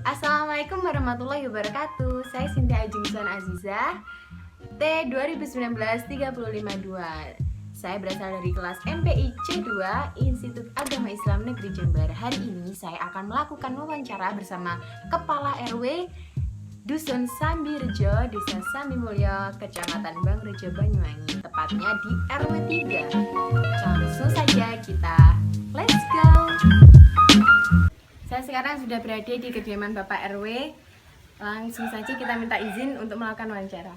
Assalamualaikum warahmatullahi wabarakatuh. Saya Sintia Ajungsan Aziza, T 2019-352. Saya berasal dari kelas MPI C2 Institut Agama Islam Negeri Jember. Hari ini saya akan melakukan wawancara bersama Kepala RW Dusun Sambirejo, Desa Sambimulyo, Kecamatan Bangrejo, Banyuwangi, tepatnya di RW 3. Langsung saja kita let's go. Saya sekarang sudah berada di kediaman Bapak RW. Langsung saja kita minta izin untuk melakukan wawancara.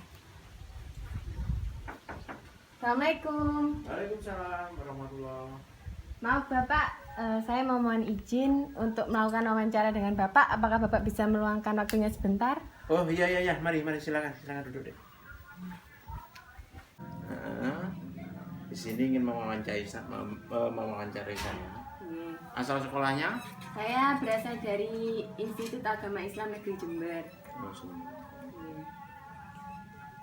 Assalamualaikum. Waalaikumsalam warahmatullahi. Maaf Bapak, saya mau mohon izin untuk melakukan wawancara dengan Bapak. Apakah Bapak bisa meluangkan waktunya sebentar? Oh iya, mari silakan duduk deh. Di sini ingin mewawancarai saya. Asal sekolahnya? Saya berasal dari Institut Agama Islam Negeri Jember.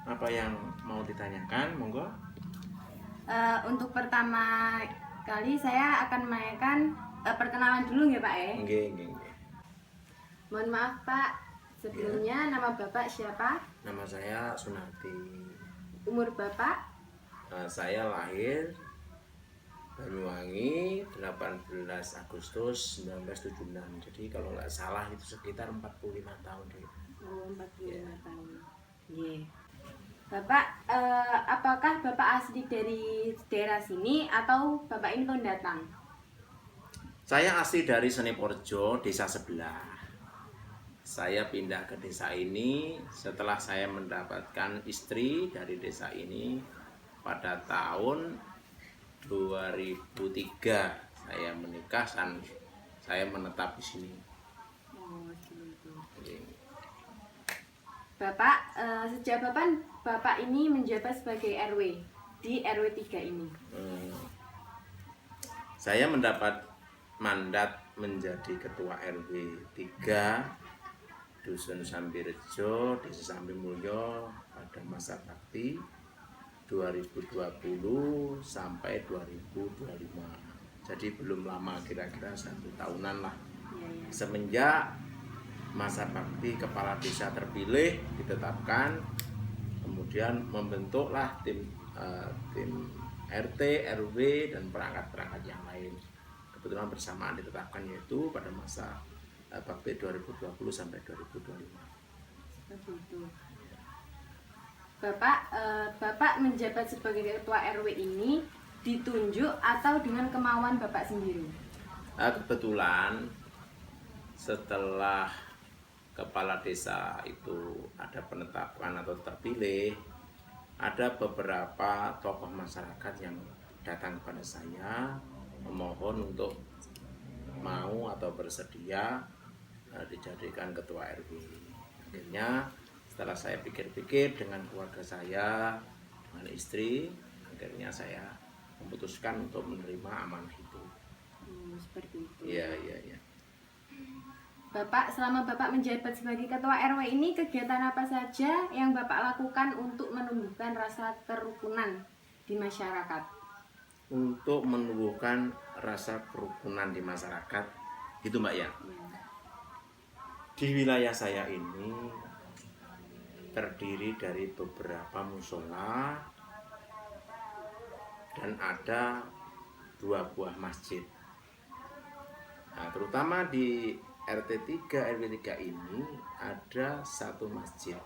Apa yang mau ditanyakan? Monggo. Untuk pertama kali saya akan menanyakan perkenalan dulu ya Pak ya. Nggih. Mohon maaf Pak, sebelumnya nama Bapak siapa? Nama saya Sunarti. Umur Bapak? Saya lahir Banyuwangi 18 Agustus 1976. Jadi kalau nggak salah itu sekitar 45 tahun deh. Oh, 45 tahun. Yeah. Bapak, apakah Bapak asli dari daerah sini atau Bapak ini pendatang? Saya asli dari Seniporjo, desa sebelah. Saya pindah ke desa ini setelah saya mendapatkan istri dari desa ini pada tahun 2003. Saya menikah dan saya menetap di sini. Oh, gitu. Oke. Bapak, sejak kapan Bapak ini menjabat sebagai RW di RW 3 ini? Saya mendapat mandat menjadi ketua RW 3 Dusun Sambirejo, Desa Sambimulyo pada masa bakti 2020 sampai 2025. Jadi belum lama, kira-kira 1 tahunan lah. Semenjak masa bakti kepala desa terpilih ditetapkan, kemudian membentuklah tim RT, RW dan perangkat-perangkat yang lain. Kebetulan bersamaan ditetapkan yaitu pada masa bakti 2020 sampai 2025. Seperti itu. Bapak menjabat sebagai ketua RW ini ditunjuk atau dengan kemauan Bapak sendiri? Kebetulan setelah kepala desa itu ada penetapan atau terpilih, ada beberapa tokoh masyarakat yang datang kepada saya memohon untuk mau atau bersedia dijadikan ketua RW. Akhirnya setelah saya pikir-pikir dengan keluarga saya, dengan istri, akhirnya saya memutuskan untuk menerima amanah itu. Seperti itu. Iya. Bapak, selama Bapak menjabat sebagai ketua RW ini, kegiatan apa saja yang Bapak lakukan untuk menumbuhkan rasa kerukunan di masyarakat? Untuk menumbuhkan rasa kerukunan di masyarakat, gitu Mbak ya. Di wilayah saya ini terdiri dari beberapa musola dan ada 2 buah masjid. Nah, terutama di RT 3 RW 3 ini ada 1 masjid.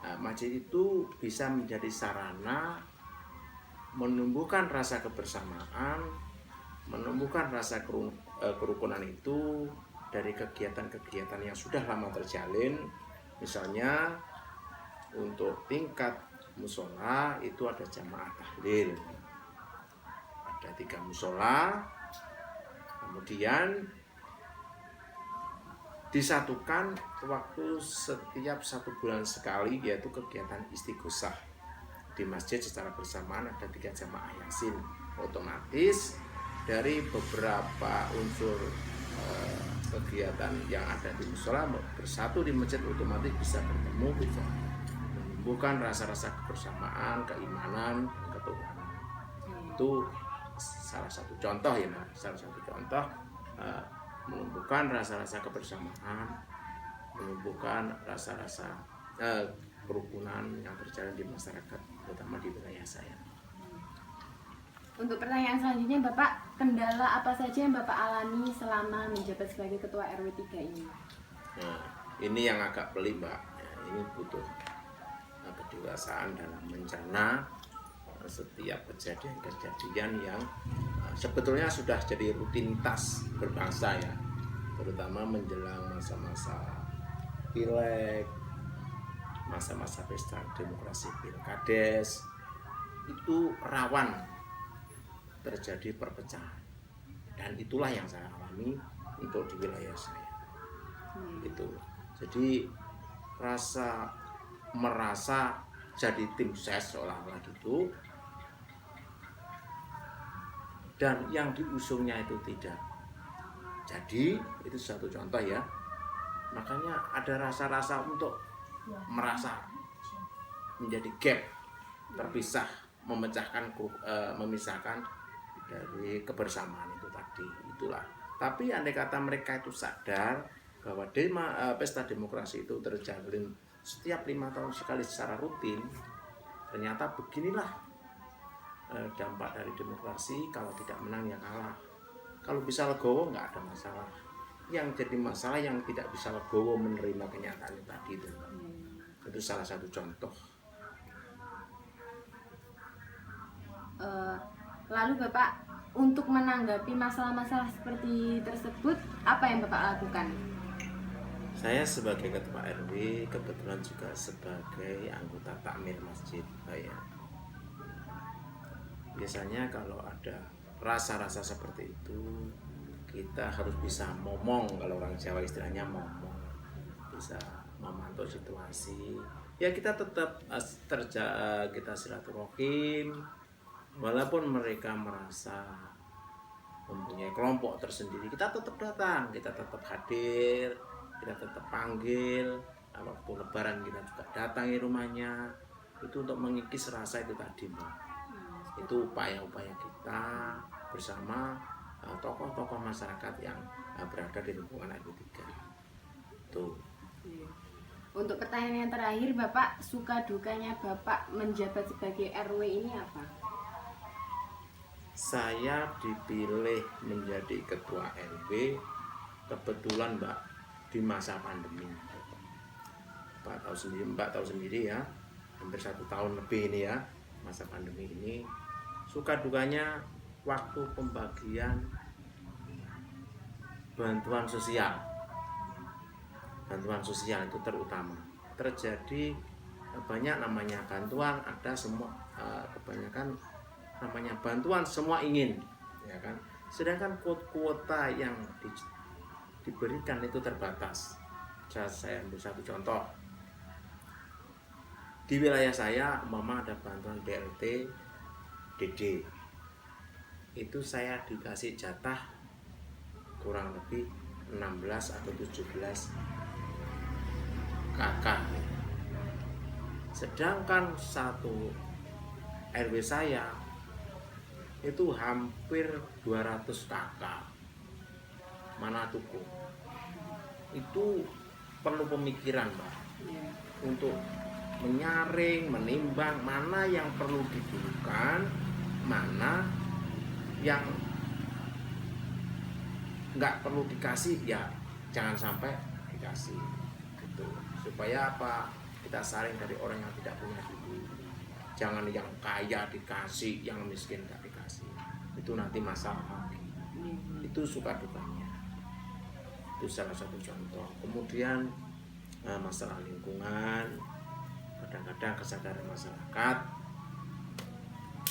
Nah, masjid itu bisa menjadi sarana menumbuhkan rasa kebersamaan, menumbuhkan rasa kerukunan itu dari kegiatan-kegiatan yang sudah lama terjalin. Misalnya untuk tingkat musola itu ada jamaah tahlil, ada 3 musola, kemudian disatukan waktu setiap 1 bulan sekali, yaitu kegiatan istighosah di masjid secara bersamaan. Ada 3 jamaah yasin. Otomatis dari beberapa unsur kegiatan yang ada di musola bersatu di masjid, otomatis bisa bertemu, bisa menumbuhkan rasa-rasa kebersamaan, keimanan, ketuhanan. Itu salah satu contoh ya, salah satu contoh menumbuhkan rasa-rasa kebersamaan, menumbuhkan rasa-rasa kerukunan yang berjalan di masyarakat, terutama di wilayah saya. Untuk pertanyaan selanjutnya, Bapak, kendala apa saja yang Bapak alami selama menjabat sebagai Ketua RW 3 ini? Nah, ini yang agak pelik, Mbak. Ya, ini butuh kedewasaan dalam mencana setiap kejadian-kejadian yang sebetulnya sudah jadi rutinitas berbangsa ya, terutama menjelang masa-masa pileg, masa-masa pesta demokrasi pilkades, itu rawan terjadi perpecahan, dan itulah yang saya alami untuk di wilayah saya. Itu jadi merasa jadi tim ses seolah-olah gitu, dan yang diusungnya itu tidak jadi, itu satu contoh ya. Makanya ada rasa-rasa untuk merasa menjadi gap, terpisah, memisahkan dari kebersamaan itu tadi. Itulah. Tapi andai kata mereka itu sadar bahwa pesta demokrasi itu terjalin setiap 5 tahun sekali secara rutin, ternyata beginilah dampak dari demokrasi. Kalau tidak menang ya kalah, kalau bisa legowo nggak ada masalah. Yang jadi masalah yang tidak bisa legowo menerima kenyataan tadi itu. Itu salah satu contoh. Lalu Bapak, untuk menanggapi masalah-masalah seperti tersebut, apa yang Bapak lakukan? Saya sebagai ketua RW kebetulan juga sebagai anggota takmir masjid ya. Biasanya kalau ada rasa-rasa seperti itu, kita harus bisa ngomong, kalau orang Jawa istilahnya ngomong, bisa memantau situasi. Ya kita tetap kita silaturahim, walaupun mereka merasa mempunyai kelompok tersendiri, kita tetap datang, kita tetap hadir, kita tetap panggil. Waktu lebaran kita juga datangi rumahnya, itu untuk mengikis rasa itu tadi, Mbak. Itu upaya-upaya kita bersama tokoh-tokoh masyarakat yang berada di lingkungan RW 3. Tuh. Untuk pertanyaan yang terakhir, Bapak, suka dukanya Bapak menjabat sebagai RW ini apa? Saya dipilih menjadi ketua RW kebetulan, Mbak, di masa pandemi. Mbak tahu sendiri ya, hampir 1 tahun lebih ini ya, masa pandemi ini. Suka dukanya waktu pembagian bantuan sosial itu terutama terjadi banyak namanya bantuan, ada semua, kebanyakan namanya bantuan semua ingin, ya kan, sedangkan kuota yang diberikan itu terbatas. Saya ambil satu contoh, di wilayah saya umpama ada bantuan BLT DD, itu saya dikasih jatah kurang lebih 16 atau 17 KK. Sedangkan satu RW saya itu hampir 200 KK. Mana tuku? Itu perlu pemikiran, Mbak, untuk menyaring, menimbang mana yang perlu didulukan, mana yang nggak perlu dikasih, ya jangan sampai dikasih gitu. Supaya apa? Kita saring dari orang yang tidak punya dulu. Jangan yang kaya dikasih, yang miskin nggak dikasih. Itu nanti masalah lagi. Itu suka dukanya. Itu salah satu contoh. Kemudian masalah lingkungan, kadang-kadang kesadaran masyarakat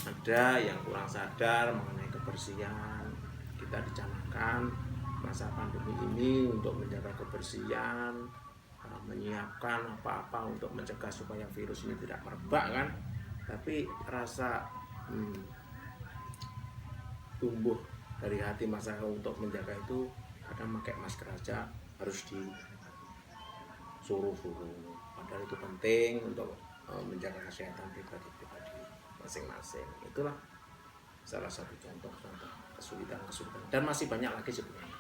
ada yang kurang sadar mengenai kebersihan. Kita dicanangkan masa pandemi ini untuk menjaga kebersihan, menyiapkan apa-apa untuk mencegah supaya virus ini tidak merebak kan. Tapi rasa tumbuh dari hati masyarakat untuk menjaga itu, kadang pakai masker aja harus disuruh-suruh, padahal itu penting untuk menjaga kesehatan pribadi-pribadi masing-masing. Itulah salah satu contoh kesulitan dan masih banyak lagi sebenarnya.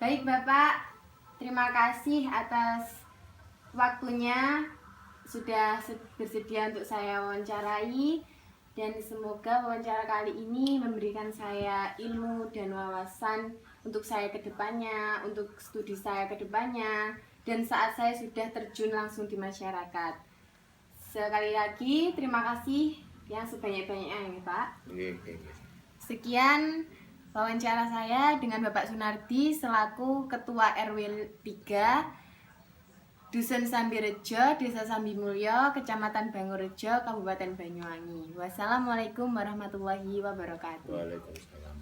Baik Bapak, terima kasih atas waktunya sudah bersedia untuk saya wawancarai, dan semoga wawancara kali ini memberikan saya ilmu dan wawasan untuk saya ke depannya, untuk studi saya ke depannya, dan saat saya sudah terjun langsung di masyarakat. Sekali lagi terima kasih yang sebanyak-banyaknya ya Pak. Sekian wawancara saya dengan Bapak Sunardi selaku Ketua RW 3 Dusun Sambirejo, Desa Sambimulyo, Kecamatan Bangurejo, Kabupaten Banyuwangi. Wassalamualaikum warahmatullahi wabarakatuh. Waalaikumsalam.